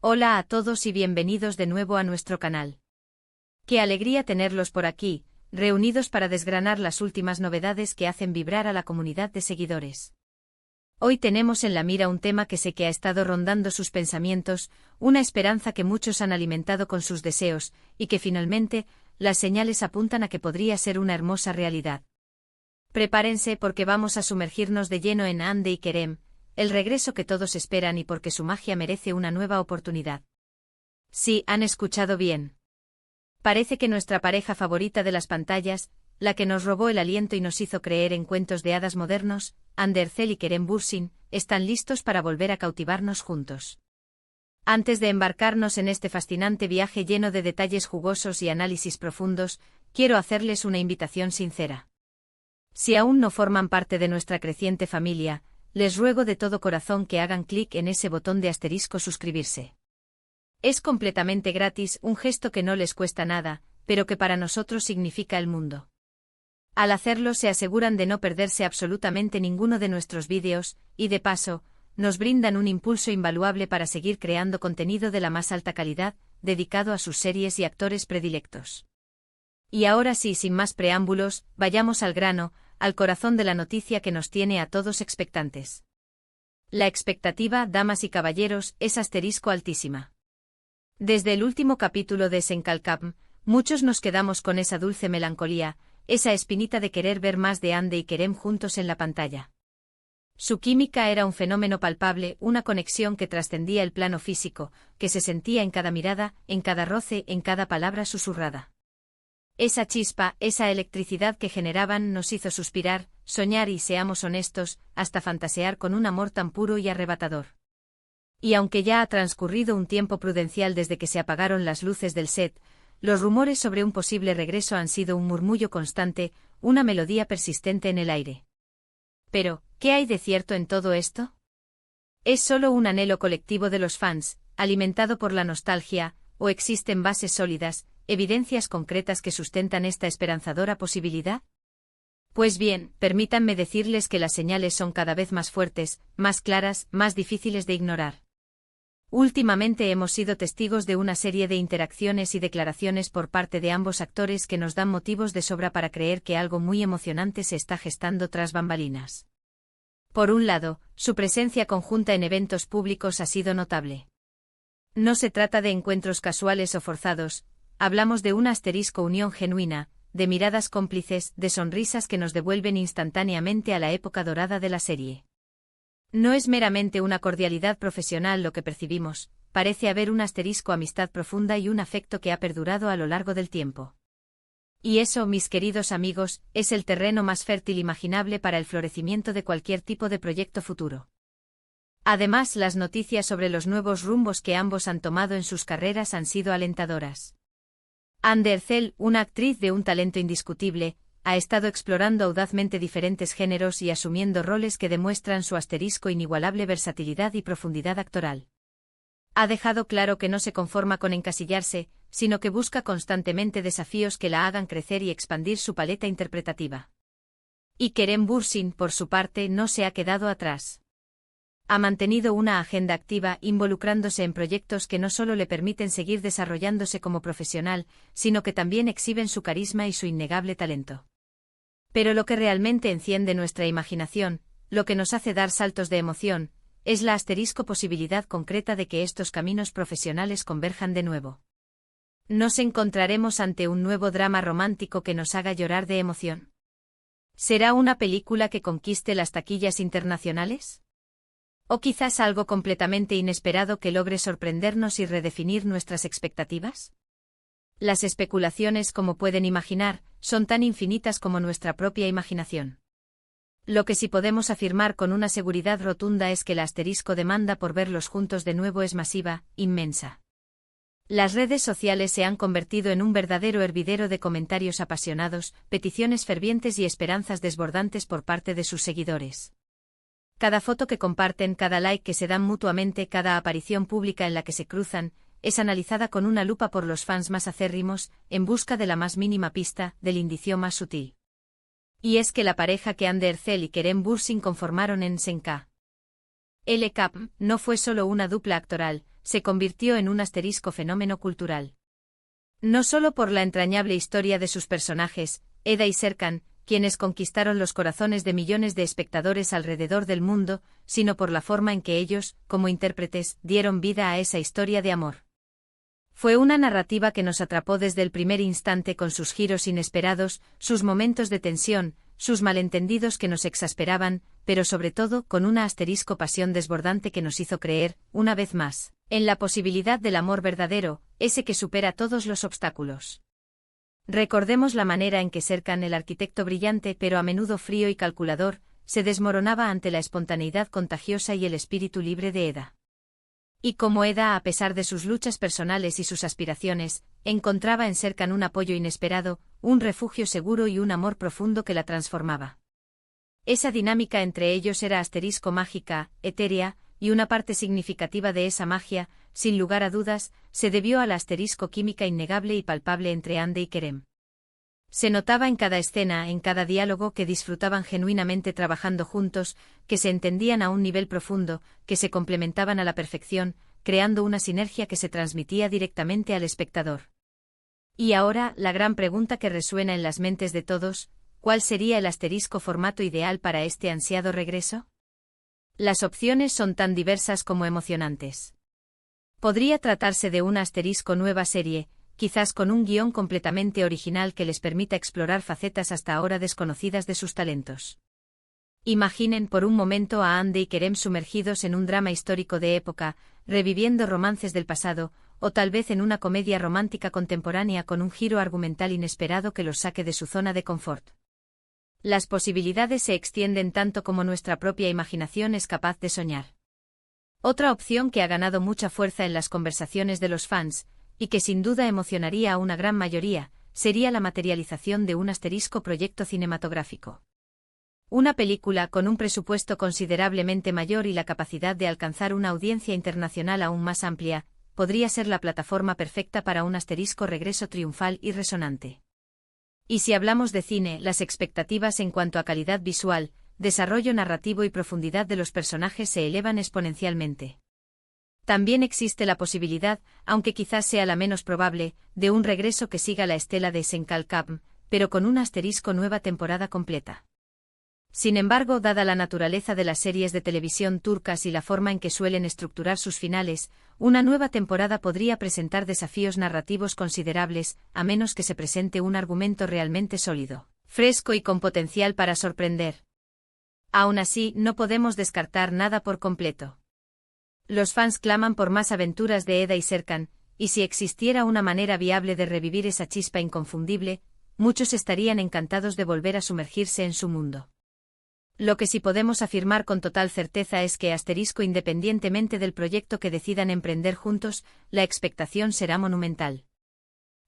Hola a todos y bienvenidos de nuevo a nuestro canal. Qué alegría tenerlos por aquí, reunidos para desgranar las últimas novedades que hacen vibrar a la comunidad de seguidores. Hoy tenemos en la mira un tema que sé que ha estado rondando sus pensamientos, una esperanza que muchos han alimentado con sus deseos, y que finalmente, las señales apuntan a que podría ser una hermosa realidad. Prepárense porque vamos a sumergirnos de lleno en Hande y Kerem, el regreso que todos esperan y porque su magia merece una nueva oportunidad. Sí, han escuchado bien. Parece que nuestra pareja favorita de las pantallas, la que nos robó el aliento y nos hizo creer en cuentos de hadas modernos, Hande Erçel y Kerem Bürsin, están listos para volver a cautivarnos juntos. Antes de embarcarnos en este fascinante viaje lleno de detalles jugosos y análisis profundos, quiero hacerles una invitación sincera. Si aún no forman parte de nuestra creciente familia, les ruego de todo corazón que hagan clic en ese botón de asterisco suscribirse. Es completamente gratis, un gesto que no les cuesta nada, pero que para nosotros significa el mundo. Al hacerlo se aseguran de no perderse absolutamente ninguno de nuestros vídeos, y de paso, nos brindan un impulso invaluable para seguir creando contenido de la más alta calidad, dedicado a sus series y actores predilectos. Y ahora sí, sin más preámbulos, vayamos al grano, al corazón de la noticia que nos tiene a todos expectantes. La expectativa, damas y caballeros, es altísima. Desde el último capítulo de Senkalkam, muchos nos quedamos con esa dulce melancolía, esa espinita de querer ver más de Hande y Kerem juntos en la pantalla. Su química era un fenómeno palpable, una conexión que trascendía el plano físico, que se sentía en cada mirada, en cada roce, en cada palabra susurrada. Esa chispa, esa electricidad que generaban nos hizo suspirar, soñar y, seamos honestos, hasta fantasear con un amor tan puro y arrebatador. Y aunque ya ha transcurrido un tiempo prudencial desde que se apagaron las luces del set, los rumores sobre un posible regreso han sido un murmullo constante, una melodía persistente en el aire. Pero, ¿qué hay de cierto en todo esto? ¿Es solo un anhelo colectivo de los fans, alimentado por la nostalgia, o existen bases sólidas, evidencias concretas que sustentan esta esperanzadora posibilidad? Pues bien, permítanme decirles que las señales son cada vez más fuertes, más claras, más difíciles de ignorar. Últimamente hemos sido testigos de una serie de interacciones y declaraciones por parte de ambos actores que nos dan motivos de sobra para creer que algo muy emocionante se está gestando tras bambalinas. Por un lado, su presencia conjunta en eventos públicos ha sido notable. No se trata de encuentros casuales o forzados, hablamos de una unión genuina, de miradas cómplices, de sonrisas que nos devuelven instantáneamente a la época dorada de la serie. No es meramente una cordialidad profesional lo que percibimos, parece haber un amistad profunda y un afecto que ha perdurado a lo largo del tiempo. Y eso, mis queridos amigos, es el terreno más fértil imaginable para el florecimiento de cualquier tipo de proyecto futuro. Además, las noticias sobre los nuevos rumbos que ambos han tomado en sus carreras han sido alentadoras. Hande Erçel, una actriz de un talento indiscutible, ha estado explorando audazmente diferentes géneros y asumiendo roles que demuestran su inigualable versatilidad y profundidad actoral. Ha dejado claro que no se conforma con encasillarse, sino que busca constantemente desafíos que la hagan crecer y expandir su paleta interpretativa. Y Kerem Bürsin, por su parte, no se ha quedado atrás. Ha mantenido una agenda activa, involucrándose en proyectos que no solo le permiten seguir desarrollándose como profesional, sino que también exhiben su carisma y su innegable talento. Pero lo que realmente enciende nuestra imaginación, lo que nos hace dar saltos de emoción, es la posibilidad concreta de que estos caminos profesionales converjan de nuevo. ¿Nos encontraremos ante un nuevo drama romántico que nos haga llorar de emoción? ¿Será una película que conquiste las taquillas internacionales? ¿O quizás algo completamente inesperado que logre sorprendernos y redefinir nuestras expectativas? Las especulaciones, como pueden imaginar, son tan infinitas como nuestra propia imaginación. Lo que sí podemos afirmar con una seguridad rotunda es que la demanda por verlos juntos de nuevo es masiva, inmensa. Las redes sociales se han convertido en un verdadero hervidero de comentarios apasionados, peticiones fervientes y esperanzas desbordantes por parte de sus seguidores. Cada foto que comparten, cada like que se dan mutuamente, cada aparición pública en la que se cruzan, es analizada con una lupa por los fans más acérrimos, en busca de la más mínima pista, del indicio más sutil. Y es que la pareja que Hande Erçel y Kerem Bürsin conformaron en Senka. No fue solo una dupla actoral, se convirtió en un asterisco fenómeno cultural. No solo por la entrañable historia de sus personajes, Eda y Serkan, quienes conquistaron los corazones de millones de espectadores alrededor del mundo, sino por la forma en que ellos, como intérpretes, dieron vida a esa historia de amor. Fue una narrativa que nos atrapó desde el primer instante con sus giros inesperados, sus momentos de tensión, sus malentendidos que nos exasperaban, pero sobre todo con una asterisco pasión desbordante que nos hizo creer, una vez más, en la posibilidad del amor verdadero, ese que supera todos los obstáculos. Recordemos la manera en que Serkan, el arquitecto brillante pero a menudo frío y calculador, se desmoronaba ante la espontaneidad contagiosa y el espíritu libre de Eda. Y como Eda, a pesar de sus luchas personales y sus aspiraciones, encontraba en Serkan un apoyo inesperado, un refugio seguro y un amor profundo que la transformaba. Esa dinámica entre ellos era asterisco mágica, etérea, y una parte significativa de esa magia, sin lugar a dudas, se debió a la asterisco química innegable y palpable entre Hande y Kerem. Se notaba en cada escena, en cada diálogo que disfrutaban genuinamente trabajando juntos, que se entendían a un nivel profundo, que se complementaban a la perfección, creando una sinergia que se transmitía directamente al espectador. Y ahora, la gran pregunta que resuena en las mentes de todos, ¿cuál sería el asterisco formato ideal para este ansiado regreso? Las opciones son tan diversas como emocionantes. Podría tratarse de una asterisco nueva serie, quizás con un guión completamente original que les permita explorar facetas hasta ahora desconocidas de sus talentos. Imaginen por un momento a Hande y Kerem sumergidos en un drama histórico de época, reviviendo romances del pasado, o tal vez en una comedia romántica contemporánea con un giro argumental inesperado que los saque de su zona de confort. Las posibilidades se extienden tanto como nuestra propia imaginación es capaz de soñar. Otra opción que ha ganado mucha fuerza en las conversaciones de los fans, y que sin duda emocionaría a una gran mayoría, sería la materialización de un asterisco proyecto cinematográfico. Una película con un presupuesto considerablemente mayor y la capacidad de alcanzar una audiencia internacional aún más amplia, podría ser la plataforma perfecta para un asterisco regreso triunfal y resonante. Y si hablamos de cine, las expectativas en cuanto a calidad visual, desarrollo narrativo y profundidad de los personajes se elevan exponencialmente. También existe la posibilidad, aunque quizás sea la menos probable, de un regreso que siga la estela de Senkalkam, pero con un asterisco nueva temporada completa. Sin embargo, dada la naturaleza de las series de televisión turcas y la forma en que suelen estructurar sus finales, una nueva temporada podría presentar desafíos narrativos considerables, a menos que se presente un argumento realmente sólido, fresco y con potencial para sorprender. Aún así, no podemos descartar nada por completo. Los fans claman por más aventuras de Eda y Serkan, y si existiera una manera viable de revivir esa chispa inconfundible, muchos estarían encantados de volver a sumergirse en su mundo. Lo que sí podemos afirmar con total certeza es que independientemente del proyecto que decidan emprender juntos, la expectación será monumental.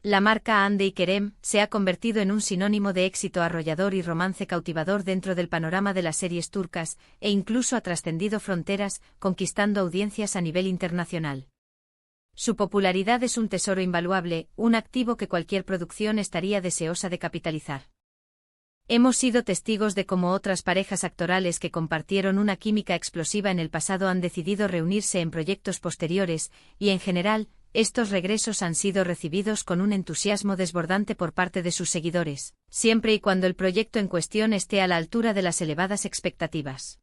La marca Hande y Kerem se ha convertido en un sinónimo de éxito arrollador y romance cautivador dentro del panorama de las series turcas, e incluso ha trascendido fronteras, conquistando audiencias a nivel internacional. Su popularidad es un tesoro invaluable, un activo que cualquier producción estaría deseosa de capitalizar. Hemos sido testigos de cómo otras parejas actorales que compartieron una química explosiva en el pasado han decidido reunirse en proyectos posteriores, y en general, estos regresos han sido recibidos con un entusiasmo desbordante por parte de sus seguidores, siempre y cuando el proyecto en cuestión esté a la altura de las elevadas expectativas.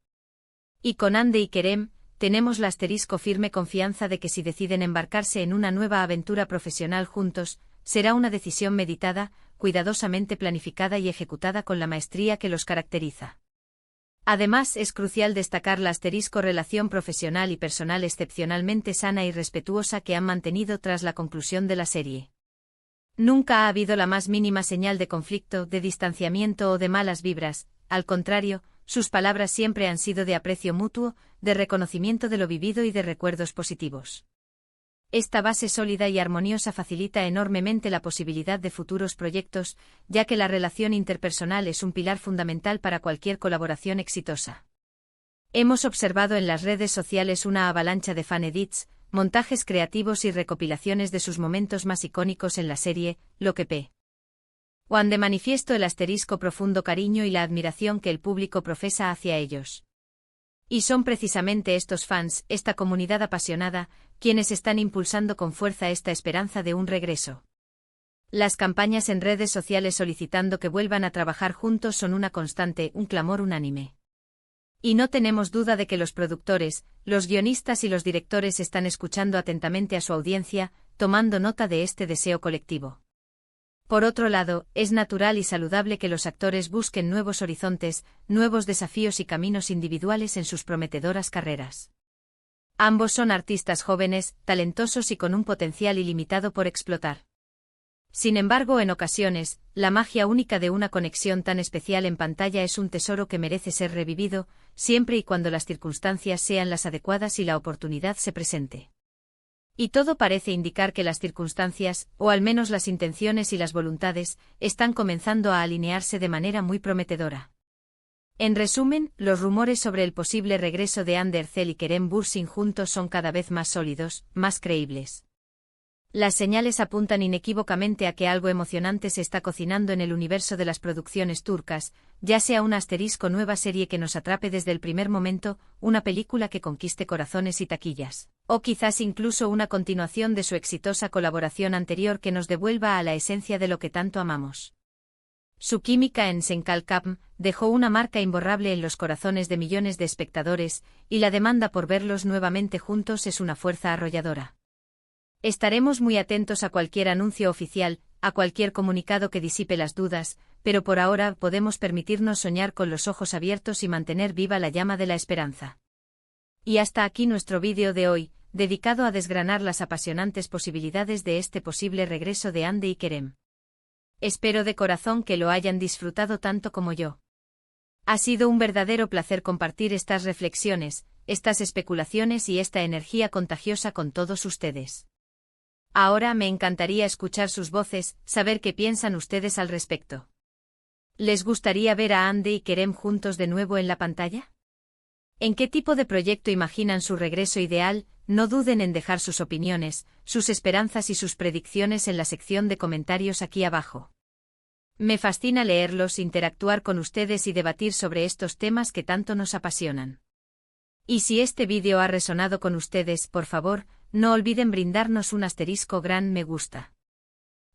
Y con Hande y Kerem, tenemos la firme confianza de que si deciden embarcarse en una nueva aventura profesional juntos, será una decisión meditada, cuidadosamente planificada y ejecutada con la maestría que los caracteriza. Además, es crucial destacar la relación profesional y personal excepcionalmente sana y respetuosa que han mantenido tras la conclusión de la serie. Nunca ha habido la más mínima señal de conflicto, de distanciamiento o de malas vibras, al contrario, sus palabras siempre han sido de aprecio mutuo, de reconocimiento de lo vivido y de recuerdos positivos. Esta base sólida y armoniosa facilita enormemente la posibilidad de futuros proyectos, ya que la relación interpersonal es un pilar fundamental para cualquier colaboración exitosa. Hemos observado en las redes sociales una avalancha de fan edits, montajes creativos y recopilaciones de sus momentos más icónicos en la serie, lo que pone de manifiesto el profundo cariño y la admiración que el público profesa hacia ellos. Y son precisamente estos fans, esta comunidad apasionada, quienes están impulsando con fuerza esta esperanza de un regreso. Las campañas en redes sociales solicitando que vuelvan a trabajar juntos son una constante, un clamor unánime. Y no tenemos duda de que los productores, los guionistas y los directores están escuchando atentamente a su audiencia, tomando nota de este deseo colectivo. Por otro lado, es natural y saludable que los actores busquen nuevos horizontes, nuevos desafíos y caminos individuales en sus prometedoras carreras. Ambos son artistas jóvenes, talentosos y con un potencial ilimitado por explotar. Sin embargo, en ocasiones, la magia única de una conexión tan especial en pantalla es un tesoro que merece ser revivido, siempre y cuando las circunstancias sean las adecuadas y la oportunidad se presente. Y todo parece indicar que las circunstancias, o al menos las intenciones y las voluntades, están comenzando a alinearse de manera muy prometedora. En resumen, los rumores sobre el posible regreso de Ander Zel y Kerem Bürsin juntos son cada vez más sólidos, más creíbles. Las señales apuntan inequívocamente a que algo emocionante se está cocinando en el universo de las producciones turcas, ya sea una nueva serie que nos atrape desde el primer momento, una película que conquiste corazones y taquillas, o quizás incluso una continuación de su exitosa colaboración anterior que nos devuelva a la esencia de lo que tanto amamos. Su química en Senkalkam dejó una marca imborrable en los corazones de millones de espectadores, y la demanda por verlos nuevamente juntos es una fuerza arrolladora. Estaremos muy atentos a cualquier anuncio oficial, a cualquier comunicado que disipe las dudas, pero por ahora podemos permitirnos soñar con los ojos abiertos y mantener viva la llama de la esperanza. Y hasta aquí nuestro vídeo de hoy, dedicado a desgranar las apasionantes posibilidades de este posible regreso de Hande y Kerem. Espero de corazón que lo hayan disfrutado tanto como yo. Ha sido un verdadero placer compartir estas reflexiones, estas especulaciones y esta energía contagiosa con todos ustedes. Ahora me encantaría escuchar sus voces, saber qué piensan ustedes al respecto. ¿Les gustaría ver a Hande y Kerem juntos de nuevo en la pantalla? ¿En qué tipo de proyecto imaginan su regreso ideal? No duden en dejar sus opiniones, sus esperanzas y sus predicciones en la sección de comentarios aquí abajo. Me fascina leerlos, interactuar con ustedes y debatir sobre estos temas que tanto nos apasionan. Y si este vídeo ha resonado con ustedes, por favor, no olviden brindarnos un gran me gusta.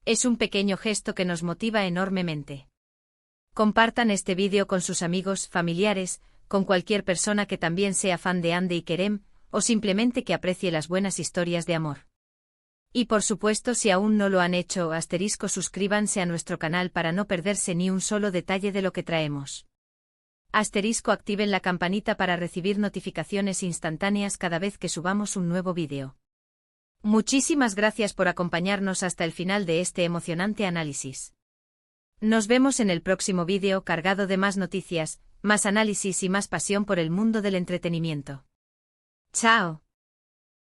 Es un pequeño gesto que nos motiva enormemente. Compartan este vídeo con sus amigos, familiares, con cualquier persona que también sea fan de Hande y Kerem, o simplemente que aprecie las buenas historias de amor. Y por supuesto, si aún no lo han hecho, suscríbanse a nuestro canal para no perderse ni un solo detalle de lo que traemos. Activen la campanita para recibir notificaciones instantáneas cada vez que subamos un nuevo vídeo. Muchísimas gracias por acompañarnos hasta el final de este emocionante análisis. Nos vemos en el próximo vídeo cargado de más noticias, más análisis y más pasión por el mundo del entretenimiento. ¡Chao!